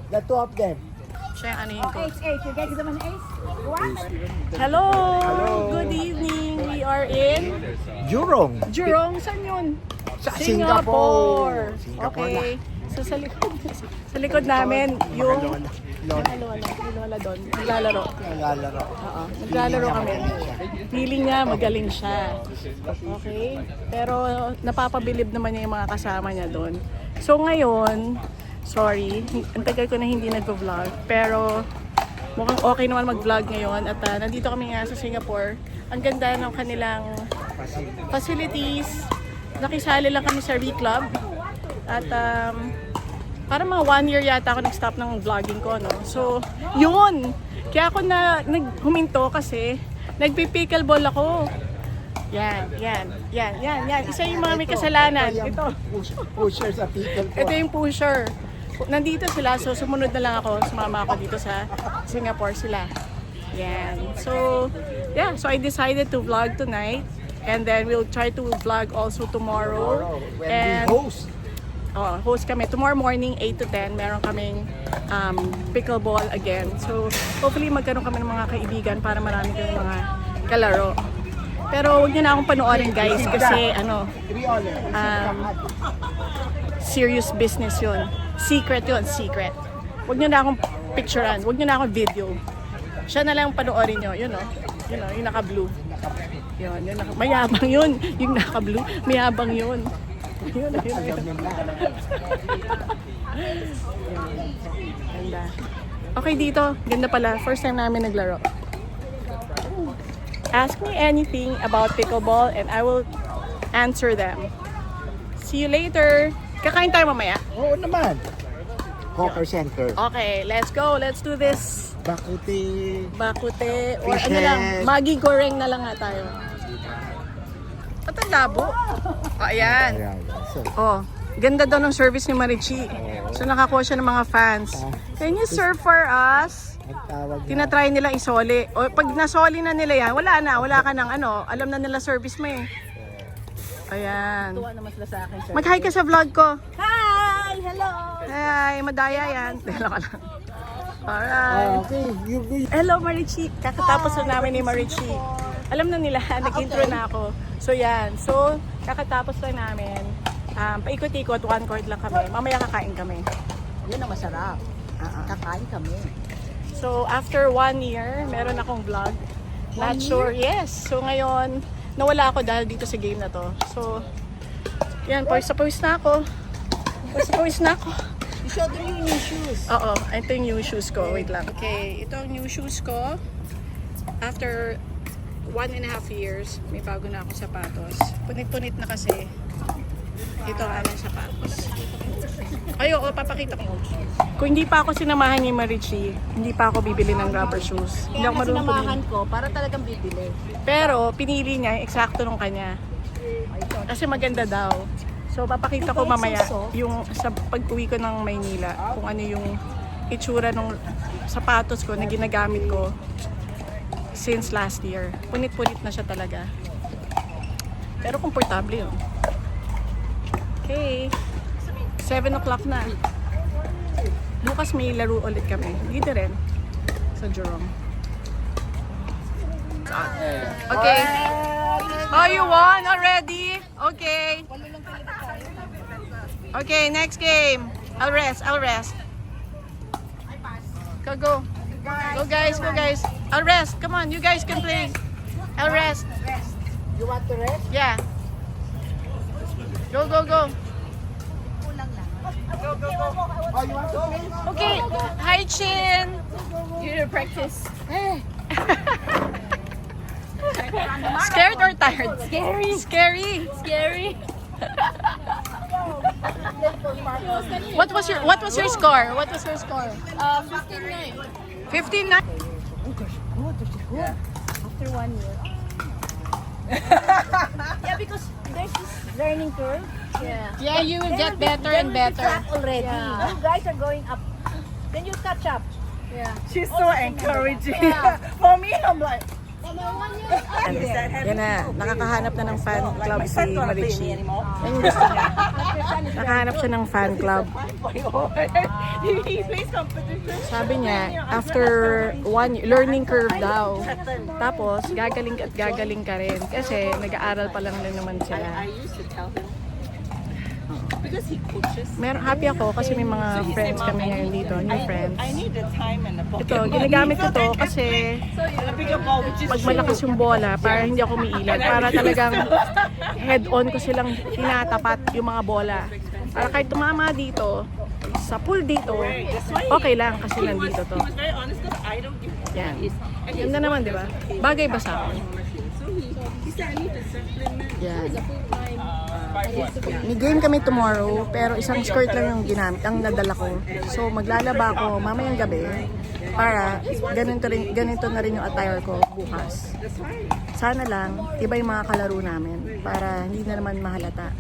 The two of them. Siya yung anuhin ko. Ace. You guys give them an ace? What? Hello! Good evening! We are in Jurong. Jurong. Saan yun? Sa Singapore. Singapore Okay. So sa likod namin, yung lola doon. Naglalaro. Naglalaro. Oo. Naglalaro kami. Feeling niya magaling siya. Okay? Pero napapabilib naman niya yung mga kasama niya doon. So ngayon, sorry, ang tagal ko na hindi nag-vlog. Pero mukhang okay naman mag-vlog ngayon. At nandito kami nga sa Singapore. Ang ganda ng kanilang facilities. Nakisali lang kami sa V-Club. At parang mga 1 year yata ako nag-stop ng vlogging ko, no? So, yun! Kaya ako huminto kasi nagpi-pickleball ako. Yan. Isa yung mga may kasalanan. Ito. Pusher sa pickle ko. Ito yung pusher. Nandito sila, so sumunod na lang ako. Sumama ako dito sa Singapore sila. Yan. So, yeah. So, I decided to vlog tonight. And then, we'll try to vlog also tomorrow. When And we host. host kami. Tomorrow morning, 8 to 10, meron kaming pickleball again. So, hopefully magkaroon kami ng mga kaibigan para marami kami mga kalaro. Pero huwag niyo na akong panoorin, guys, kasi serious business yun. Secret yun, secret. Huwag niyo na akong picturean, huwag niyo na akong video. Siya na lang panoorin niyo, yun o. Yun o, yung naka-blue. Yun, mayabang yun. Yung naka-blue, mayabang yun. Yun. Ganda. Okay dito, ganda pala. First time namin naglaro. Ask me anything about pickleball and I will answer them. See you later. Kakain tayo mamaya? Oo naman. Hawker Center. Okay, let's go. Let's do this. Bakute. Or ano lang, Maggi goreng na lang nga tayo. At ang labo. Ayan. So, Oh, ganda daw ng service ni Marichi. So nakakuha siya ng mga fans. Can you serve for us? nagtawag na. Tinatry nila isoli. O pag nasoli na nila yan, wala ka ng ano, alam na nila service mo eh. Ayan. Tuwa naman sila sa akin, sir. Mag-hi ka sa vlog ko. Hi! Hello! Hi, madaya yan. Dala ka lang. Alright. Okay, you go. Hello Marichi. Kakatapos na namin ni Marichi. Alam na nila, nag-intro na ako. So yan. So, kakatapos lang namin. Paikot-ikot, one court lang kami. Mamaya kakain kami. Yun ang masarap. Kakain kami. So, after 1 year, meron akong vlog. Not sure. Yes. So, ngayon, nawala ako dahil dito sa game na to. So, yan. Pawis na ako. Pawis na ako. You showed them your new shoes. Oo. Ito yung new shoes ko. Wait lang. Okay. Ito ang new shoes ko. After 1.5 years, may bago na akong sapatos. Punit-punit na kasi. Ito ang aming sapatos. Ayoko, papakita ko. Kung hindi pa ako sinamahan ni Marichi, hindi pa ako bibili ng rubber shoes. Hindi Kaya ako nga marunong sinamahan bumili. ko para talagang bibili. Pero pinili niya, eksakto nung kanya. Kasi maganda daw. So papakita ko mamaya yung sa pag-uwi ko ng Maynila, kung ano yung itsura ng sapatos ko na ginagamit ko since last year. Punit-punit na siya talaga. Pero komportable yun. Okay. 7 o'clock na. Bukas may laro ulit kami. Dito rin. Sa Jurong. Okay. Oh, you won already? Okay. Okay, next game. I'll rest. Go. Go guys. I'll rest. Come on, you guys can play. I'll rest. You want to rest? Yeah. Go. Oh, you want to play? Okay. Hi, Chin. You need to practice. Scared or tired? Scary. What was your score? 15-9. 15-9. After 1 year. Yeah, because there's this learning curve. Yeah, you will get better and Then better. we'll be flat already. Yeah. You guys are going up. Then you catch up. She's so encouraging. Yeah. For me, I'm like, Yan na, nakakahanap na ng fan club si Marichi. Yan yung gusto niya. Nakahanap siya ng fan club. Sabi niya, after learning curve daw. Tapos, gagaling at gagaling ka rin. Kasi, nag-aaral pa lang naman sila. Because he coaches. Happy ako kasi may mga friends kami ngayon dito, new friends. I need the time and the pocket. Ito, ginagamit ko to kasi A bigger ball, which is pag malakas yung bola, para hindi ako umiilag. Para talagang head-on ko silang tinatapat yung mga bola. Para kahit tumama dito, sa pool dito, okay lang kasi nandito to. He was very honest because I don't give Yan. Ganda naman, di ba? Bagay ba sa akin? So he said I need to supplement. Yan. May game kami tomorrow, pero isang skirt lang yung ginamit, ang nadala ko. So maglalaba ako mamayang gabi para ganito na rin yung attire ko bukas. Sana lang, iba yung mga kalaro namin para hindi na naman mahalata.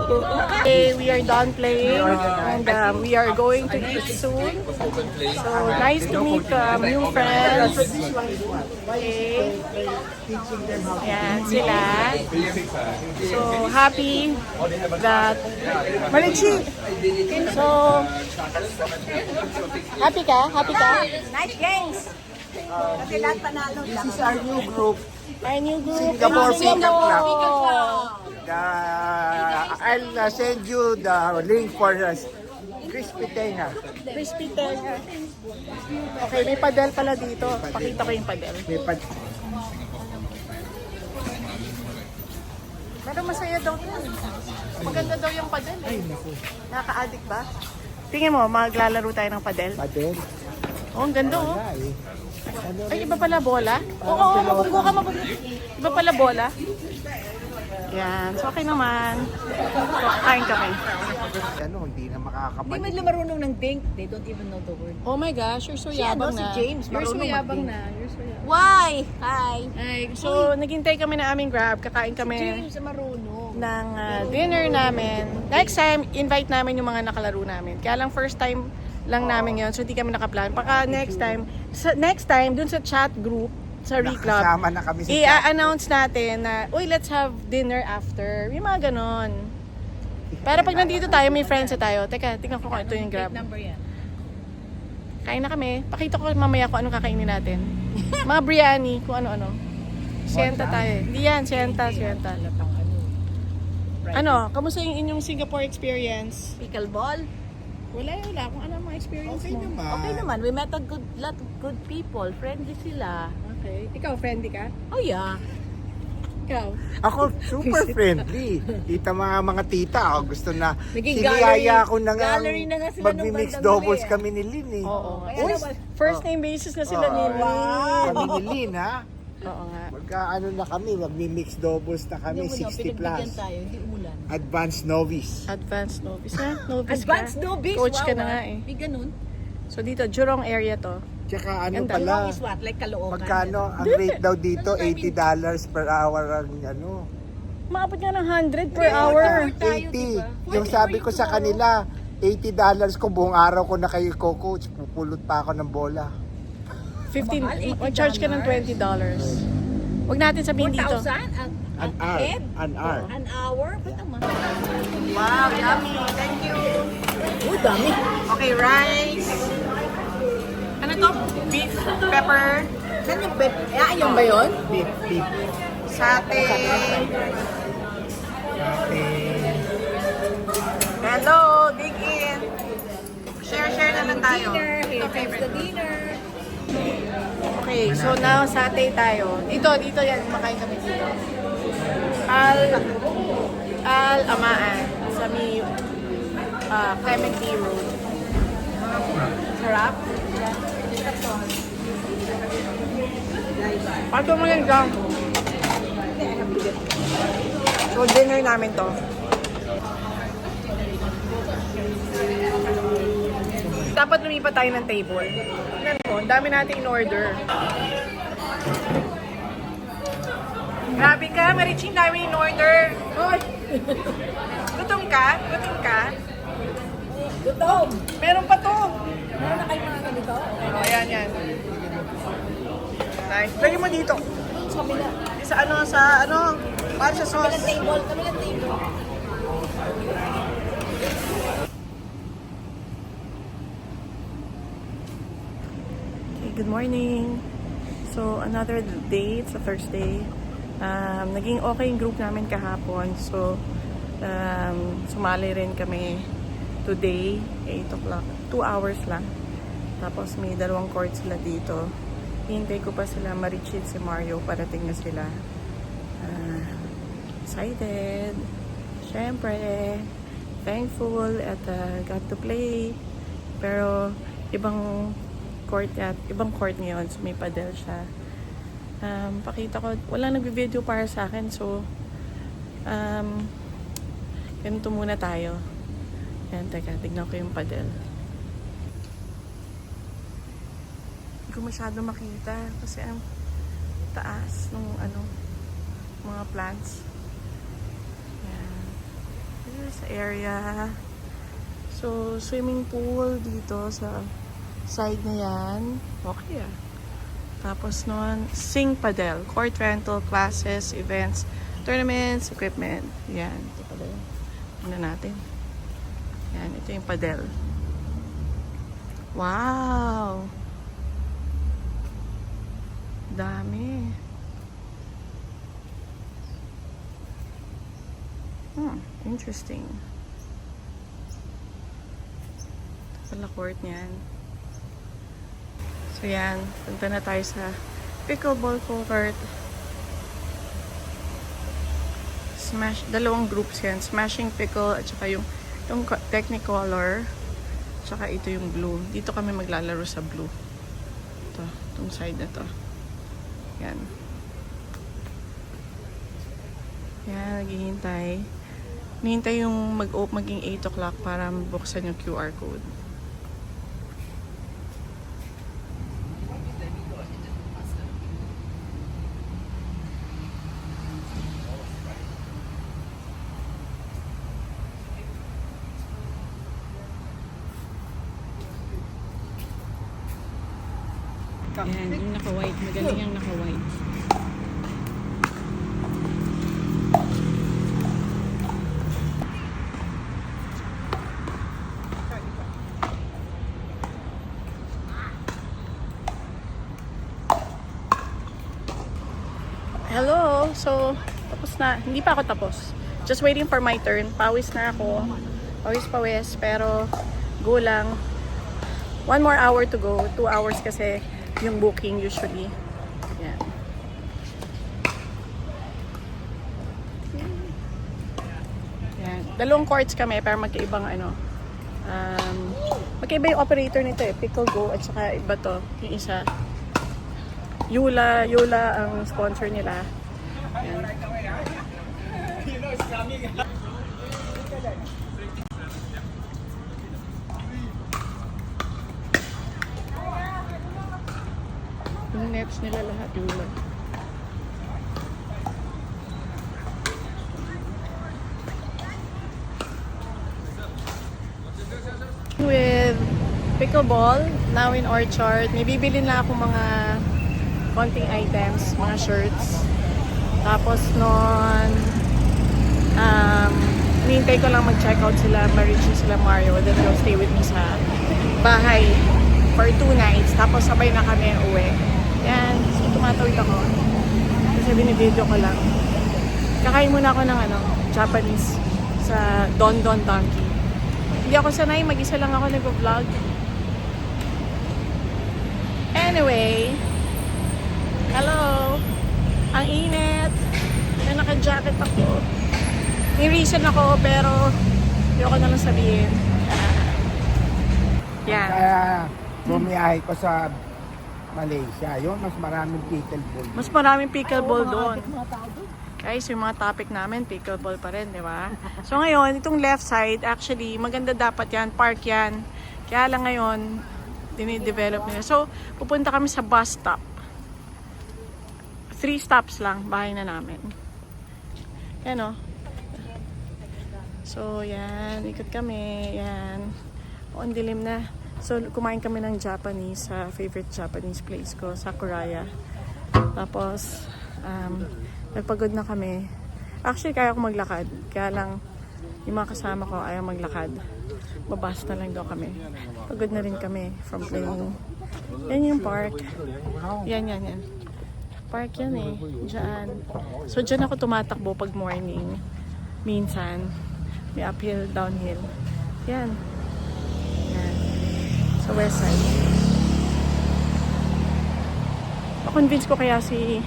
Okay, we are done playing and we are going to eat soon. So nice to meet new friends. Okay. Ayan sila. So happy that Marichi. So happy ka? Happy ka? Nice games. Kasi lahat panalo This is our new group. Our new group. Singapore Pickup Club. Singapore. I'll send you the link for Crispy Tenga. Crispy tenga. Okay, may padel pala dito. Pakita ko yung padel. May pad- Pero masaya daw yun. Maganda daw yung padel eh. Nakaka-addict ba? Tingin mo, maglalaro tayo ng padel? Padel. Oh, ang ganda oh. Ay, Ay, iba pala bola? Oo, mabugo ka, mabugo. Iba pala bola? Yan, so okay naman. So, kain kami. hindi na makakaman. Hindi man marunong ng dink. They don't even know the word. Oh my gosh, you're so Siya, yabang no, si na. James, You're so marunong yabang mag-dink. na. You're so yabang. Why? Hi. Ay, so, naghintay kami na aming Grab. Kakain kami James, marunong. ng dinner namin. Next time, invite namin yung mga nakalaro namin. Kaya lang first time lang namin yun, so hindi kami nakaplan. Baka next time, dun sa chat group, sa Reclub, Nakasama na kami sa i-announce natin na, uy, let's have dinner after. Yung mga ganon. Pero pag nandito tayo, may friends na tayo. Teka, tingnan ko kung ito yung Grab. Number yan. Kain na kami. Pakita ko mamaya kung anong kakainin natin. Mga biryani, kung ano-ano. Sienta tayo. Hindi yan, sienta. Ano, kamusta yung inyong Singapore experience? Pickleball. Wala. Kung ano ang mga experience Okay mo. naman. Okay naman. We met a lot of good people. Friendly sila. Okay. Ikaw, friendly ka? Oh yeah. Ikaw? Ako, super friendly. Kita mga tita, gusto na. Naging Siniyaya ko na nga gallery na nga sila nung magmi-mix bandang doubles huli, eh. kami ni Lynn eh. Oo. Kaya Uy, naman. first name basis na sila ni Kami ni Lynn ha. Oo nga. Magka na kami, magmi-mix doubles na kami, 60 plus. tayo. Hindi umulan. Advanced novice. Advanced novice na. Novice Advanced ka. novice. Coach ka wow, na nga eh. May ganun. So dito, Jurong area to. Tsaka ano Ganda. pala, Long is what? Like Caloocan. magkano ang rate daw dito, $80 per hour ang ano. Maabot nga ng 100 per hour. 80. Yung sabi ko sa kanila, $80 ko buong araw ko na kayo coach, pupulot pa ako ng bola. 15. Mag-charge ka ng $20. Huwag natin sabihin dito. 4,000? An hour. An hour. An hour? Ba't naman? Wow, yummy. Thank you. Uy, dami. Okay, rice. Ano to? Beef, pepper, Saan yung pep? Ayun ba yun? Beef. sate. Hello, dig in. Share na lang tayo. Dinner. Here Ito comes favorite. the dinner. Okay, so now sate tayo. Dito yan, makain kami dito. Al Amaan sa may Clementi Road. Sarap. Pato mo yan dyan. So dinner namin to. Dapat lumipat tayo ng table. Tingnan mo, ang dami natin in-order. Grabe ka, Mariching, dami in-order. Hoy! Gutom ka? Gutom ka? Gutom. Meron pa to. Meron na kayo mga ganito? Oh, yan. Nice. Lagyan mo dito. Sa kabila. Sa para sa sauce. Table. Kabilang table. Okay, good morning. So, another day. It's a Thursday. Naging okay yung group namin kahapon. So, sumali rin kami today, 8 o'clock. 2 hours lang. Tapos may 2 court sila dito. Hintay ko pa sila, Marichit, si Mario, parating na sila. Excited. Syempre, thankful at got to play. Pero, ibang court ngayon, so may padel siya. Pakita ko, wala nagbi-video para sa akin, so ganito muna tayo. Yan, teka, tignan ko yung padel. Hindi ko masyado makita kasi ang taas ng mga plants. Yan. This area. So, swimming pool dito sa side na yan. Okay ah. Tapos nun, Sing Padel. Court rental, classes, events, tournaments, equipment. Yan. Ito padel. Tingnan natin. Yan. Ito yung padel. Wow! Dami. Interesting. Ito pala court niyan. So yan, punta na tayo sa pickleball court. Dalawang groups yan. Smashing pickle at saka yung Technicolor. Tsaka ito yung blue. Dito kami maglalaro sa blue. Ito, itong side na to. Yan. Yan, naghihintay. Hinihintay yung maging 8 o'clock para buksan yung QR code. Ayan, yung naka-white. Magaling yung naka-white. Hello! So, tapos na. Hindi pa ako tapos. Just waiting for my turn. Pawis na ako. Pawis. Pero, go lang. 1 more hour to go. 2 hours kasi yung booking usually. Yan. Yan. 2 courts kami pero magkaibang magkaiba yung operator nito eh. Pickle Go at saka iba to. Yung isa. Yula ang sponsor nila. Yan. Yung nets nila lahat Yula. With pickleball, now in Orchard, may bibili na ako mga konting items, mga shirts. Tapos nun, hinihintay ko lang mag-check out sila, Marichi, sila Mario, then they'll stay with me sa bahay for 2 nights. Tapos sabay na kami uwi. Yan, so tumatawid ako. Kasi binibideo ko lang. Kakain muna ako ng Japanese sa Don Don Donkey. Hindi ako sanay, mag-isa lang ako nag-vlog. Anyway, hello! Ang init. May naka-jacket ako. May reason ako, pero ayoko na lang sabihin. Yan. Kaya bumiyahe ko sa Malaysia. Yun, mas maraming pickleball. Mas maraming pickleball doon. Guys, yung mga topic namin, pickleball pa rin, di ba? So ngayon, itong left side, actually, maganda dapat yan, park yan. Kaya lang ngayon, dinidevelop nila. So, pupunta kami sa bus stop. 3 stops lang, bahay na namin. Yan o. So, yan. Ikot kami. Yan. O, ang dilim na. So, kumain kami ng Japanese sa favorite Japanese place ko, Sakuraya. Tapos, nagpagod na kami. Actually, kaya ko maglakad. Kaya lang, yung mga kasama ko ayaw maglakad. Babas na lang daw kami. Pagod na rin kami from playing. Yan yung park. Yan. Park yan eh. Diyan. So, dyan ako tumatakbo pag morning. Minsan. May uphill, downhill. Yan. Sa west side. Convince ko kaya si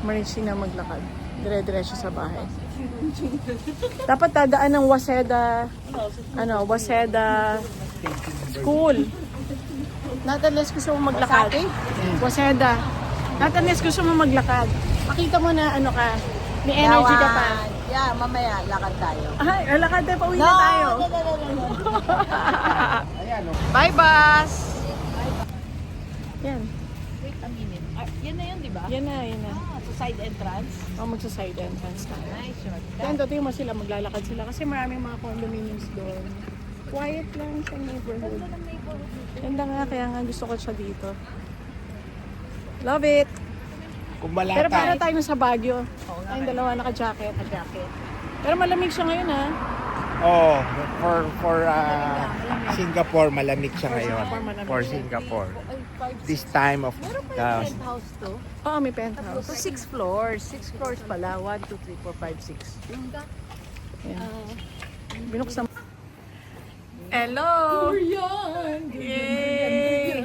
Marichi na maglakad. Dire-diretso sa bahay. Dapat dadaan ng Waseda School. Not unless gusto mo maglakad. Waseda. Not unless gusto mo maglakad. Makita mo na ano ka. May energy ka pa. Yeah, mamaya, lakad tayo. Ay, lakad tayo. Pauwi na tayo. Bye, bus! Yan. Wait a minute. Yan na yun, di ba? Yan na. Sa side entrance. Magsa-side entrance tayo. Nice, short. Then, tingin mo sila, maglalakad sila kasi maraming mga condominiums doon. Quiet lang sa neighborhood. Ganda nga, kaya nga gusto ko siya dito. Love it! Kung wala Pero para tayo. tayo sa Baguio. Tayong dalawa naka-jacket. Pero malamig siya ngayon ha. Oh, for Singapore, malamig siya ngayon. Singapore, malamig. For Singapore. This time of the... Penthouse to. Oo, may penthouse. So, 6 floors. 6 floors pala. 1, 2, 3, 4, 5, 6. Yan. Binuksan. Hello! Yay!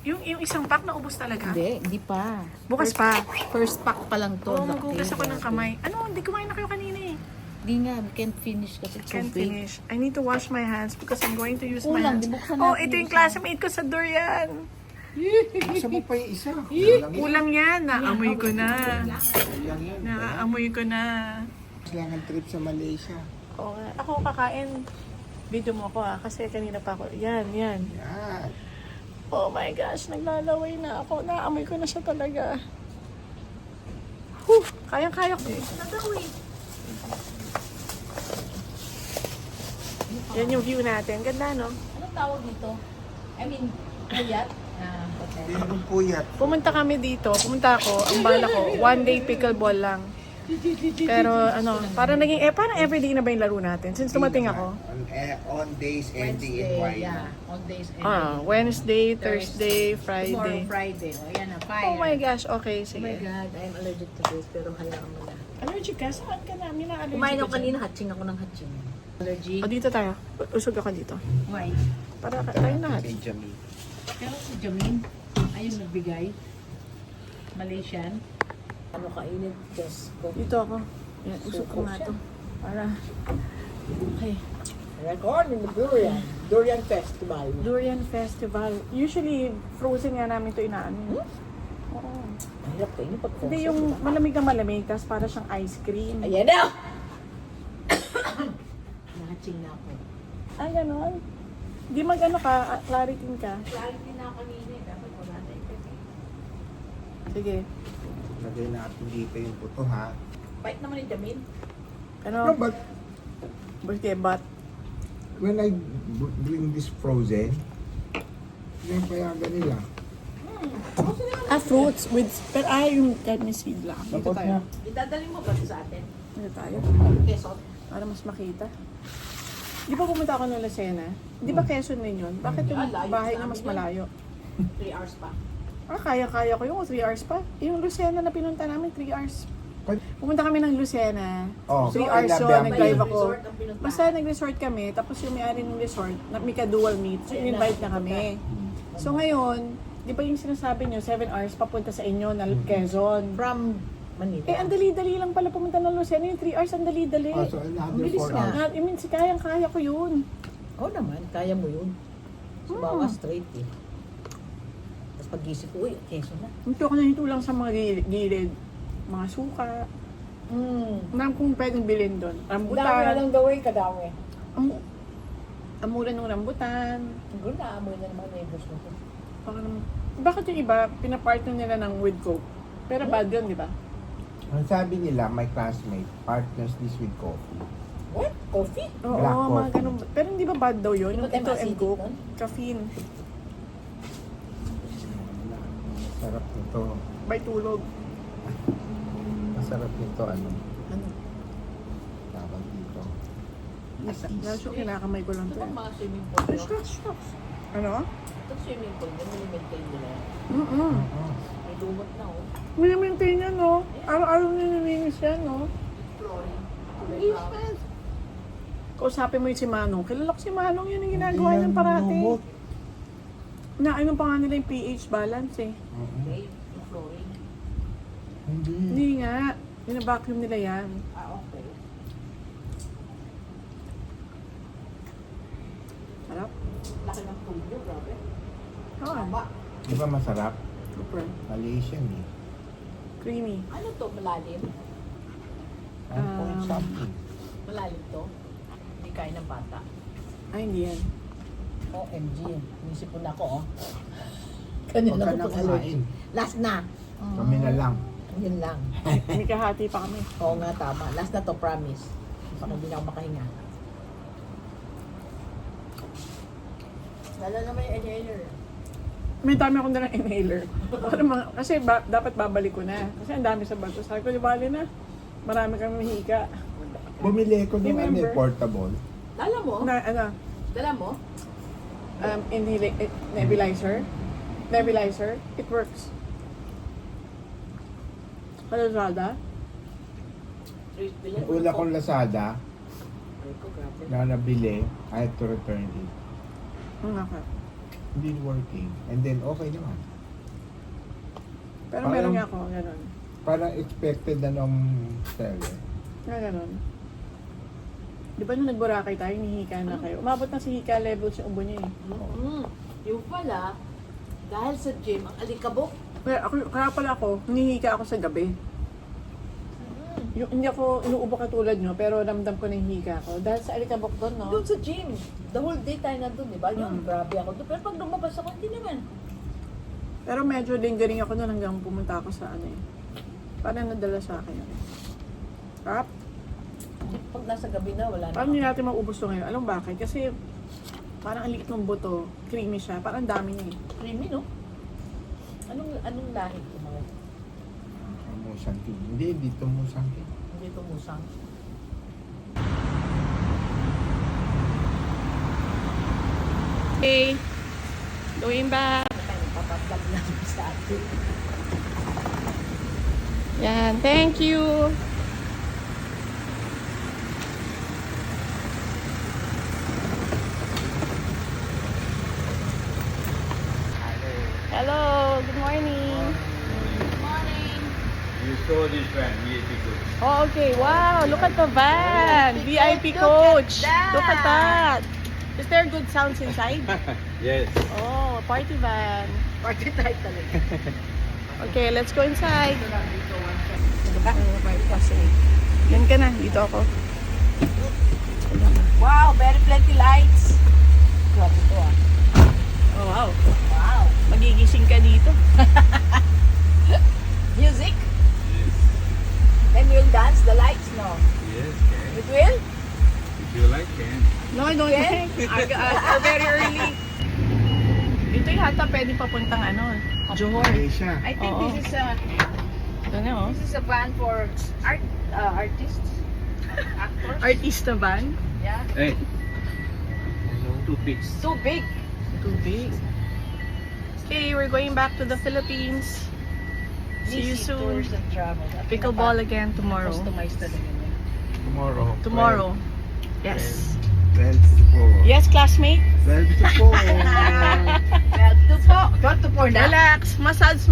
Yung isang pack na ubos talaga? Hindi pa. Bukas pa. First pack pa lang to. Oo, magugas ako ng kamay. Ano, hindi kumain na kayo kanina eh. Hindi nga, we can't finish kasi it's so Can't big. finish. I need to wash my hands because I'm going to use my Kulang, hands. di buksan Oh, natin ito yung yung classmate ko sa durian. Isa mo pa yung isa. Kulang yan. Naamoy ko na. Kulang yan. Naamoy ko na. Lang ang trip sa Malaysia. Oo nga. Ako kakain. Video mo ako kasi kanina pa ako. Yan. Yan. Oh my gosh, naglalaway na ako. Naamoy ko na siya talaga. Kayang-kaya ko. Nagawin. Yan yung view natin. Ganda, no? Anong tawag nito? I mean, kuyat? Hindi naman puyat. Pumunta kami dito. Pumunta ako. Ang bala ko, one day pickleball lang. Pero ano, parang naging, parang everyday na ba yung laro natin? Since dumating ako. On days ending in Y. Yeah, on days ending. Wednesday, Thursday, Friday. Tomorrow Friday. O, yan na, fire. Oh my gosh, okay, Oh my sige. God, I'm allergic to this, pero hayaan mo na. Allergic ka? Saan ka na? May na-allergic Kumain ako ka dyan? kanina, hatching ako ng hatching. Allergy? O, dito tayo. Usog ako dito. Why? Para tayo lahat. Benjamin. Pero si Jamin, ayun nagbigay. Malaysian. Ano kainin? Diyos ko. Dito ako. Yan, usog ko nga to. Para, okay. Record in the Durian. Durian Festival. Durian Festival. Usually, frozen nga namin to inaano. Oo. Hirap kainin pag Hindi yung malamig na malamig, tapos para siyang ice cream. Ayan na! Nahatching na ako. Ah, ganon. Di mag-ano ka, clarity ka. Clarity na ako kanina. Dapat wala na ito. Sige. Lagay natin dito yung puto ha. Bait naman ni Jamin. No, Ano? but Birthday bat. when I bring this frozen, yung payagan nila. Fruits with, pero yung kidney seed lang. Dito Tapos tayo. na. Idadaling mo ba ito sa atin? Dito tayo. Quezon? Para mas makita. Di ba pumunta ako ng Lucena? Di ba Quezon din yun? Bakit yung layo bahay sa na mas amin yun. malayo? 3 hours pa. Kaya-kaya ko yung 3 hours pa. Yung Lucena na pinunta namin, 3 hours. Pumunta kami ng Lucena. Oh, 3 hours ilan yun, ba? nag-drive ako. Resort ang pinuntahan. Basta nag-resort kami, tapos yung may-ari ng resort, may ka-dual meet, so in-invite na kami. So ngayon, di ba yung sinasabi nyo, 7 hours papunta sa inyo na Quezon. From Manila. Ang dali-dali lang pala pumunta ng Lucena, yung 3 hours, ang dali-dali. Oh, so another bilis 4 nga. hours. I mean, kayang-kaya ko yun. Oo naman, kaya mo yun. So, bawa straight eh. Tapos pag-isip ko, uy, Quezon na. Ito ko na lang sa mga gilid. Mga suka. Ma'am, kung pwedeng bilhin doon. Rambutan. gawin, kadami. Ang mura ng rambutan. Siguro naamoy na naman neighbors mo. Bakit yung iba, pinapartner nila ng with Coke? Pero bad yun, di ba? Ang sabi nila, my classmate, partners this with coffee. What? Coffee? Oo, Black mga coffee. ganun. Pero hindi ba bad daw yun? Hindi ba Ito tayo and ma-acidic Coke, nun? caffeine. Sarap nito. By tulog. Masarap nito, ano? Ano? Tawag dito. Lalo kinakamay ko lang Ito to. bang mga swimming pool nyo? Shucks. Ano? Ito swimming pool nyo, minimaintain nila. Mm-mm. Oo. May lumot na oh. Minimaintain yan, no? Araw-araw nililinis yan, no? Flooring. Yes. Kausapin mo yung si Manong. Kilala ko si Manong, yun ang ginagawa Hindi niyan yan parati. lumot. Ano pa nga nila yung pH balance eh. Oo. Okay, yung flooring. Hindi. Hindi nga. Bina-vacuum nila yan. Ah, okay. Harap? Laki ng pool nyo, grabe. Oo. Tama. Di ba masarap? Super. Malaysian eh. Creamy. Ano to, malalim? 1 point something. Malalim to? Hindi kaya ng bata. Ay, hindi yan. OMG. Inisip ko na ako, oh. Huwag Kanina ka ko na pag kumain. Last na. Kami na lang. Yun lang. May kahati pa kami. Oo nga, tama. Last na to, promise. Baka hindi na ako makahinga. Lala naman yung inhaler. May dami akong dalang inhaler. Kasi dapat babalik ko na. Kasi ang dami sa bato. Sabi ko, di bali na. Marami kami mahika. Bumili ko ng ano, Remember? portable. Lala mo? Na, ano, Dala mo? nebulizer. Nebulizer. It works. Kalazada. Yung una kong Lazada na nabili, I had to return it. Okay. Hindi working. And then okay naman. Pero Parang- meron nga ako, gano'n. Parang expected na nung seller. Nga gano'n. Di ba nung nag-Boracay tayo, nihika na kayo? Umabot na si hika levels yung ubo niya eh. Yung pala, dahil sa gym, ang alikabok. Kaya pala ako, nihika ako sa gabi. Yung, hindi ako inuubo katulad nyo, pero ramdam ko na yung hika ko. Dahil sa alikabok doon, no? Doon sa gym. The whole day tayo nandun, di ba? Yung grabe ako doon. Pero pag lumabas ako, hindi naman. Pero medyo lingering ako noon hanggang pumunta ako sa ano eh. Parang nadala sa akin. Rap, Pag nasa gabi na, wala na. parang hindi natin maubos to ngayon. Alam mo bakit? Kasi parang ang liit ng buto, creamy siya, parang ang dami niya eh. Creamy, no? Anong lahi ko mga? Musang king. Hindi ito musang king. Hindi ito musang. Okay, going back. Papablog lang sa atin. Yan, thank you. Hello, good morning. You saw this van, VIP Coach. Oh, okay. Wow, look at the van. VIP coach. Look at that. Is there good sounds inside? Yes. Oh, party van. Party tayo talaga. Okay, let's go inside. Yan ka na, dito ako. Wow, very plenty lights. Grabe to ah. Oh, wow. Wow. Magigising ka dito. Music? Yes. Then you'll dance the lights, no? Yes, can. It will? If you like, can. No, I don't Yeah? think. Are very early. Dito yung hata pwede papuntang ano, Johor. Malaysia. I think Oo. this is Ano, this is a van for artists, actors. artista van. Yeah. Hey. Two pics. Too big. Too big. Okay, we're going back to the Philippines. See you Easy soon. Tours and travel. Pickleball again tomorrow. Customize talaga niya. Tomorrow. Tomorrow. Yes. 12 to 4. Yes, classmate? 12 to 4. 12 to 4 na? Relax. Massage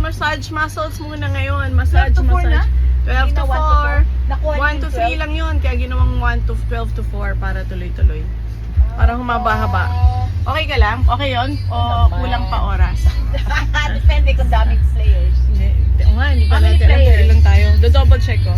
muscles muna ngayon. Massage 12 to 4 na? 12 to 4. Nakuha 1 to 3 lang yun. Kaya ginawang 1 to 12 to 4 para tuloy-tuloy. Para humaba-haba. Okay ka lang? Okay yun? O kulang pa oras? Depende kung daming players. Hindi. Oo nga, hindi pa How many natin alam kung players? ilan tayo. Do-double check ko.